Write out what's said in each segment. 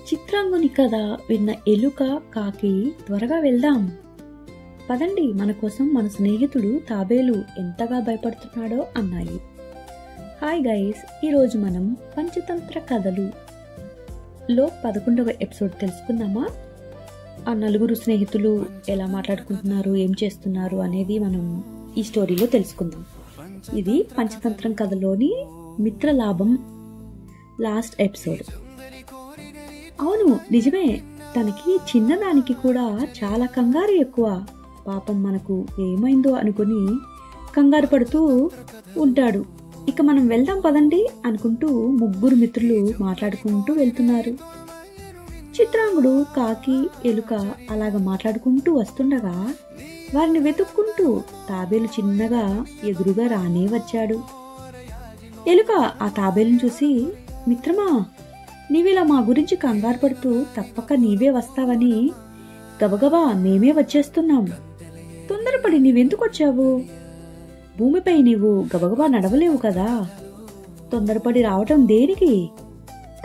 చిత్రాంగుని కథ విన్న ఎలుక కాకి త్వరగా వెళ్దాం పదండి, మన కోసం మన స్నేహితుడు తాబేలు ఎంతగా భయపడుతున్నాడో అన్నాయి. హాయ్ గైస్, ఈరోజు మనం పంచతంత్ర కథలు లో 11వ ఎపిసోడ్ తెలుసుకుందామా? ఆ నలుగురు స్నేహితులు ఎలా మాట్లాడుకుంటున్నారు, ఏం చేస్తున్నారు అనేది మనం ఈ స్టోరీలో తెలుసుకుందాం. ఇది పంచతంత్రం కథలోని మిత్రలాభం లాస్ట్ ఎపిసోడ్. అవును, నిజమే. తనకి చిన్నదానికి కూడా చాలా కంగారు ఎక్కువ. పాపం మనకు ఏమైందో అనుకుని కంగారు పడుతూ ఉంటాడు. ఇక మనం వెళ్దాం పదండి అనుకుంటూ ముగ్గురు మిత్రులు మాట్లాడుకుంటూ వెళ్తున్నారు. చిత్రాంగుడు, కాకి, ఎలుక అలాగ మాట్లాడుకుంటూ వస్తుండగా వారిని వెతుక్కుంటూ తాబేలు చిన్నగా ఎదురుగా రానే వచ్చాడు. ఎలుక ఆ తాబేలును చూసి, మిత్రమా, నీవిలా మా గురించి కంగారు పడుతూ తప్పక నీవే వస్తావని గబగబా మేమే వచ్చేస్తున్నాం. తొందరపడి నీవెందుకు వచ్చావు? భూమిపై నీవు గబగబా నడవలేవు కదా, తొందరపడి రావటం దేనికి?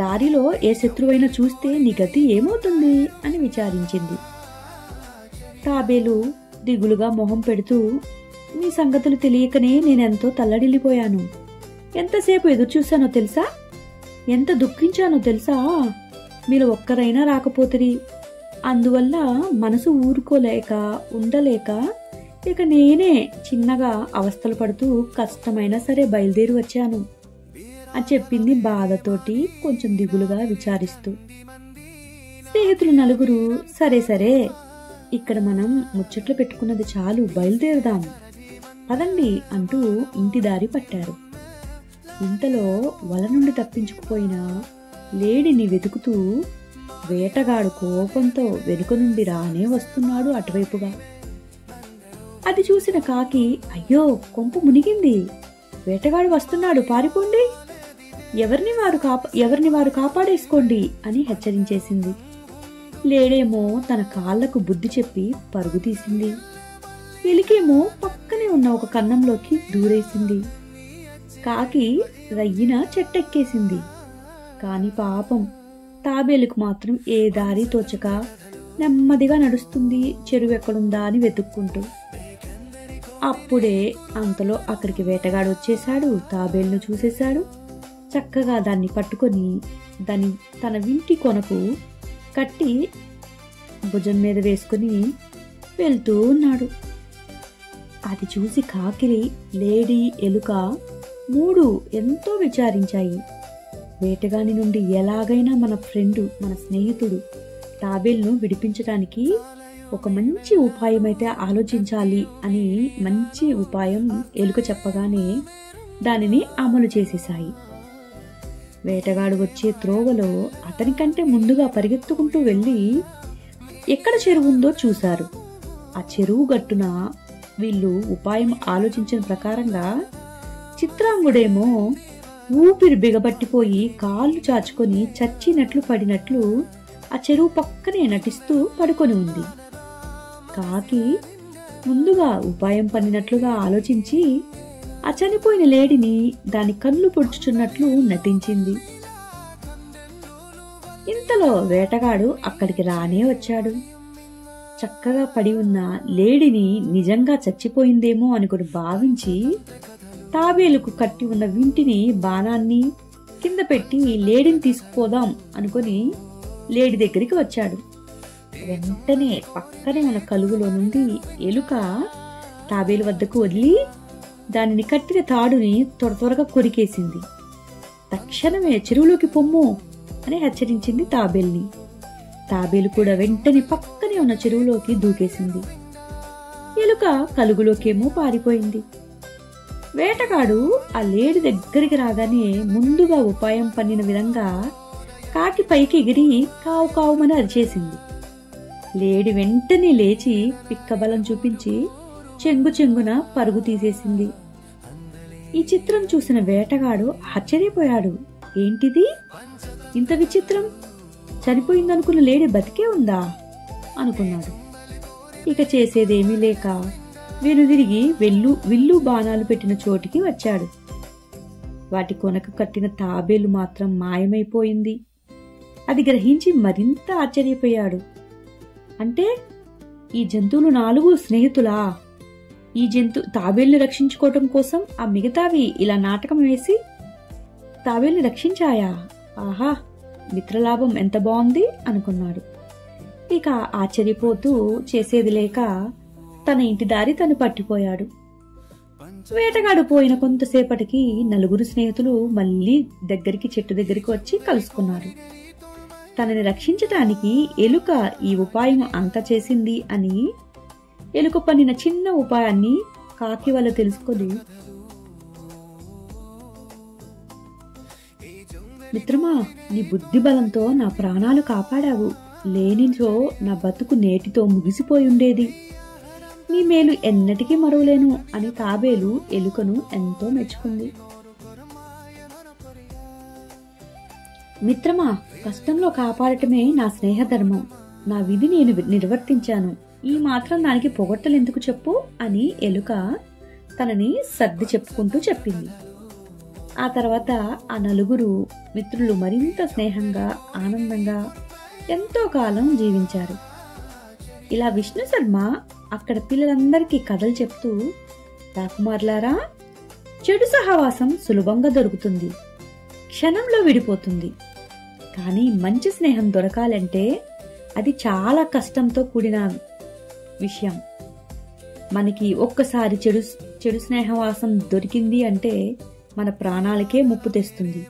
దారిలో ఏ శత్రువైనా చూస్తే నీ గతి ఏమవుతుంది అని విచారించింది. తాబేలు దిగులుగా మొహం పెడుతూ, మీ సంగతులు తెలియకనే నేనెంతో తల్లడిల్లిపోయాను. ఎంతసేపు ఎదురు చూశానో తెలుసా? ఎంత దుఃఖించానో తెలుసా? మీరు ఒక్కరైనా రాకపోతిరి. అందువల్ల మనసు ఊరుకోలేక ఉండలేక ఇక నేనే చిన్నగా అవస్థలు పడుతూ కష్టమైనా సరే బయలుదేరి వచ్చాను అని చెప్పింది బాధతోటి, కొంచెం దిగులుగా విచారిస్తూ. స్నేహితులు నలుగురు, సరే సరే, ఇక్కడ మనం ముచ్చట్లు పెట్టుకున్నది చాలు, బయలుదేరుదాం పదండి అంటూ ఇంటి దారి పట్టారు. ఇంతలో వల నుండి తప్పించుకుపోయిన లేడిని వెతుకుతూ వేటగాడు కోపంతో వెనుక నుండి రానే వస్తున్నాడు అటువైపుగా. అది చూసిన కాకి, అయ్యో కొంపు మునిగింది, వేటగాడు వస్తున్నాడు, పారిపోండి, ఎవరిని వారు కాపాడేసుకోండి అని హెచ్చరించేసింది. లేడేమో తన కాళ్లకు బుద్ధి చెప్పి పరుగు తీసింది. ఎలికేమో పక్కనే ఉన్న ఒక కన్నంలోకి దూరేసింది. కాకి రయ్యిన చెట్టెక్కేసింది. కాని పాపం తాబేలుకు మాత్రం ఏ దారి తోచక నెమ్మదిగా నడుస్తుంది చెరువెక్కడుందా అని వెతుక్కుంటూ. అప్పుడే అంతలో అక్కడికి వేటగాడు వచ్చేశాడు. తాబేలును చూసేశాడు. చక్కగా దాన్ని పట్టుకొని తన వింటి కొనకు కట్టి భుజం మీద వేసుకుని వెళ్తూ ఉన్నాడు. అది చూసి కాకిరి, లేడీ, ఎలుక మూడు ఎంతో విచారించాయి. వేటగాని నుండి ఎలాగైనా మన స్నేహితుడు తాబేలును విడిపించడానికి ఒక మంచి ఉపాయం అయితే ఆలోచించాలి అని మంచి ఉపాయం ఎలుక చెప్పగానే దానిని అమలు చేసేశాయి. వేటగాడు వచ్చే త్రోవలో అతనికంటే ముందుగా పరిగెత్తుకుంటూ వెళ్లి ఎక్కడ చెరువు ఉందో చూశారు. ఆ చెరువు గట్టున వీళ్ళు ఉపాయం ఆలోచించిన ప్రకారంగా చిత్రాంగుడేమో ఊపిరి బిగబట్టిపోయి కాళ్ళు చాచుకొని చచ్చినట్లు పడినట్లు ఆ చెరువు పక్కనే నటిస్తూ పడుకొని ఉంది. కాకి ముందుగా ఉపాయం పన్నినట్లుగా ఆలోచించి ఆ చనిపోయిన లేడిని దాని కళ్ళు పొడుచుచున్నట్లు నటించింది. ఇంతలో వేటగాడు అక్కడికి రానే వచ్చాడు. చక్కగా పడి ఉన్న లేడిని నిజంగా చచ్చిపోయిందేమో అనుకుని భావించి తాబేలుకు కట్టి ఉన్న వింటిని బాణాన్ని కింద పెట్టి లేడిని తీసుకుపోదాం అనుకుని లేడి దగ్గరికి వచ్చాడు. వెంటనే పక్కనే ఉన్న కలుగులో నుండి ఎలుక తాబేలు వద్దకు వదిలి దానిని కట్టిన తాడుని త్వరగా కొరికేసింది. తక్షణమే చెరువులోకి పొమ్ము అని హెచ్చరించింది తాబేల్ని. తాబేలు కూడా వెంటనే పక్కనే ఉన్న చెరువులోకి దూకేసింది. ఎలుక కలుగులోకేమో పారిపోయింది. వేటగాడు ఆ లేడి దగ్గరికి రాగానే ముందుగా ఉపాయం పన్నిన విధంగా కాకి పైకి ఎగిరి కావు కావుమని అరిచేసింది. లేడి వెంటనే లేచి పిక్కబలం చూపించి చెంగున పరుగు తీసేసింది. ఈ చిత్రం చూసిన వేటగాడు ఆశ్చర్యపోయాడు. ఏంటిది ఇంత విచిత్రం, చనిపోయిందనుకున్న లేడి బతికే ఉందా అనుకున్నాడు. ఇక చేసేదేమీ లేక వెనుదిరిగి విల్లు బాణాలు పెట్టిన చోటికి వచ్చాడు. వాటి కొనకు కట్టిన తాబేలు మాత్రం మాయమైపోయింది. అది గ్రహించి మరింత ఆశ్చర్యపోయాడు. అంటే ఈ జంతువులు 4 స్నేహితులా? ఈ తాబేలుని రక్షించుకోవటం కోసం ఆ మిగతావి ఇలా నాటకం వేసి తాబేలుని రక్షించాయా? ఆహా, మిత్రలాభం ఎంత బాగుంది అనుకున్నాడు. ఇక ఆశ్చర్యపోతూ చేసేది లేక తన ఇంటి దారి తను పట్టిపోయాడు. వేటగాడు పోయిన కొంతసేపటికి 4 స్నేహితులు మళ్ళీ చెట్టు దగ్గరికి వచ్చి కలుసుకున్నారు. తనని రక్షించటానికి ఎలుక ఈ ఉపాయం అంతా చేసింది అని ఎలుక పన్నిన చిన్న ఉపాయాన్ని కాకి వల్ల తెలుసుకొని, మిత్రమా, నీ బుద్ధి బలంతో నా ప్రాణాలు కాపాడావు. లేనిచో నా బతుకు నేటితో ముగిసిపోయి ఉండేది. నీ మేలు ఎన్నటికీ మరువలేను అని తాబేలు ఎలుకను ఎంతో మెచ్చుకుంది. మిత్రమా, కష్టంలో కాపాడటమే నా స్నేహధర్మం. నా విధి నేను నిర్వర్తించాను. ఈ మాత్రం దానికి పొగట్టలెందుకు చెప్పు అని ఎలుక తనని సర్ది చెప్పుకుంటూ చెప్పింది. ఆ తర్వాత ఆ 4 మిత్రులు మరింత స్నేహంగా, ఆనందంగా ఎంతో కాలం జీవించారు. ఇలా విష్ణు శర్మ అక్కడ పిల్లలందరికీ కథలు చెప్తూ, రాకుమార్లారా, చెడు సహవాసం సులభంగా దొరుకుతుంది, క్షణంలో విడిపోతుంది. కానీ మంచి స్నేహం దొరకాలంటే అది చాలా కష్టంతో కూడిన విషయం. మనకి ఒక్కసారి చెడు స్నేహవాసం దొరికింది అంటే మన ప్రాణాలకే ముప్పు తెస్తుంది.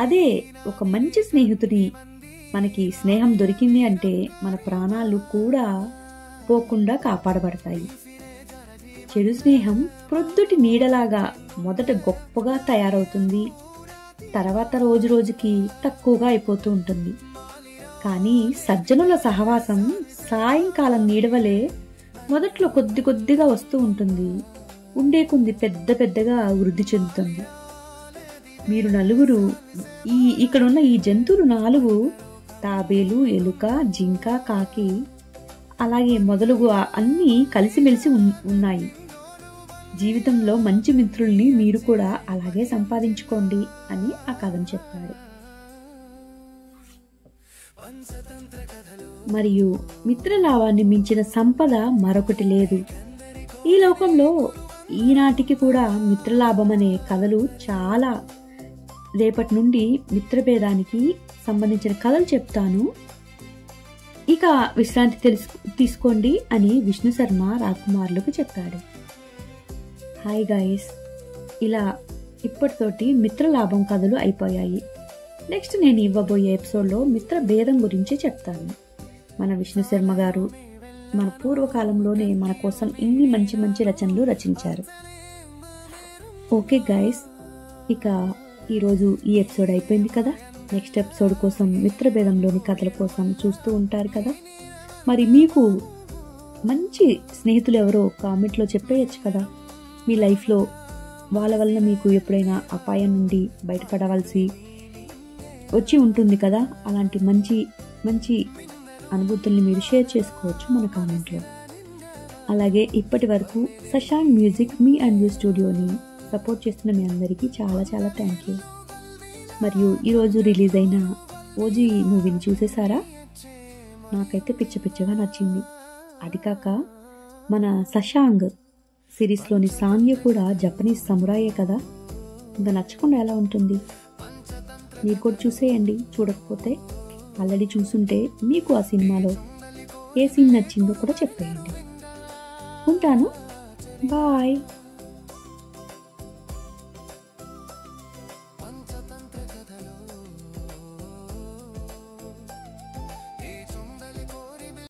అదే ఒక మంచి స్నేహితుడి మనకి స్నేహం దొరికింది అంటే మన ప్రాణాలు కూడా పోకుండా కాపాడబడతాయి. చెడు స్నేహం ప్రొద్దుటి నీడలాగా మొదట గొప్పగా తయారవుతుంది, తర్వాత రోజు రోజుకి తక్కువగా అయిపోతూ ఉంటుంది. కానీ సజ్జనుల సహవాసం సాయంకాలం నీడవలే మొదట్లో కొద్ది కొద్దిగా వస్తూ ఉంటుంది, ఉండే కొద్ది పెద్దగా వృద్ధి చెందుతుంది. మీరు 4 ఇక్కడున్న ఈ జంతువులు 4 తాబేలు, ఎలుక, జింక, కాకి అలాగే మొదలుగు అన్నీ కలిసిమెలిసి ఉన్నాయి. జీవితంలో మంచి మిత్రుల్ని మీరు కూడా అలాగే సంపాదించుకోండి అని ఆ కథను చెప్పాడు. మరియు మిత్రలాభాన్ని మించిన సంపద మరొకటి లేదు. ఈ లోకంలో ఈనాటికి కూడా మిత్రలాభం అనే కథలు చాలా. రేపటి నుండి మిత్రభేదానికి సంబంధించిన కథలు చెప్తాను. ఇక విశ్రాంతి తీసుకోండి అని విష్ణు శర్మ రాకుమారులకు చెప్పాడు. హాయ్ గైస్, ఇలా ఇప్పటితోటి మిత్రలాభం కథలు అయిపోయాయి. నెక్స్ట్ నేను ఇవ్వబోయే ఎపిసోడ్లో మిత్ర భేదం గురించి చెప్తాను. మన విష్ణు శర్మ గారు మన పూర్వకాలంలోనే మన కోసం ఇన్ని మంచి మంచి రచనలు రచించారు. ఓకే గైస్, ఇక ఈరోజు ఈ ఎపిసోడ్ అయిపోయింది కదా. నెక్స్ట్ ఎపిసోడ్ కోసం మిత్రభేదంలోని కథల కోసం చూస్తూ ఉంటారు కదా. మరి మీకు మంచి స్నేహితులు ఎవరో కామెంట్లో చెప్పేయచ్చు కదా. మీ లైఫ్లో వాళ్ళ వలన మీకు ఎప్పుడైనా అపాయం నుండి బయటపడవలసి వచ్చి ఉంటుంది కదా. అలాంటి మంచి మంచి అనుభూతుల్ని మీరు షేర్ చేసుకోవచ్చు మన కామెంట్లో. అలాగే ఇప్పటి వరకు Shashank music me and you స్టూడియోని సపోర్ట్ చేస్తున్న మీ అందరికీ చాలా చాలా థ్యాంక్ యూ. మరియు ఈరోజు రిలీజ్ అయిన ఓజీ మూవీని చూసేసారా? నాకైతే పిచ్చగా నచ్చింది. అది కాక మన శశాంక్ సిరీస్లోని సాంగ్య కూడా జపనీస్ సమురాయే కదా, ఇంకా నచ్చకుండా ఎలా ఉంటుంది? మీరు కూడా చూసేయండి. చూడకపోతే ఆల్రెడీ చూసుంటే మీకు ఆ సినిమాలో ఏ సీన్ నచ్చిందో కూడా చెప్పేయండి. ఉంటాను, బాయ్.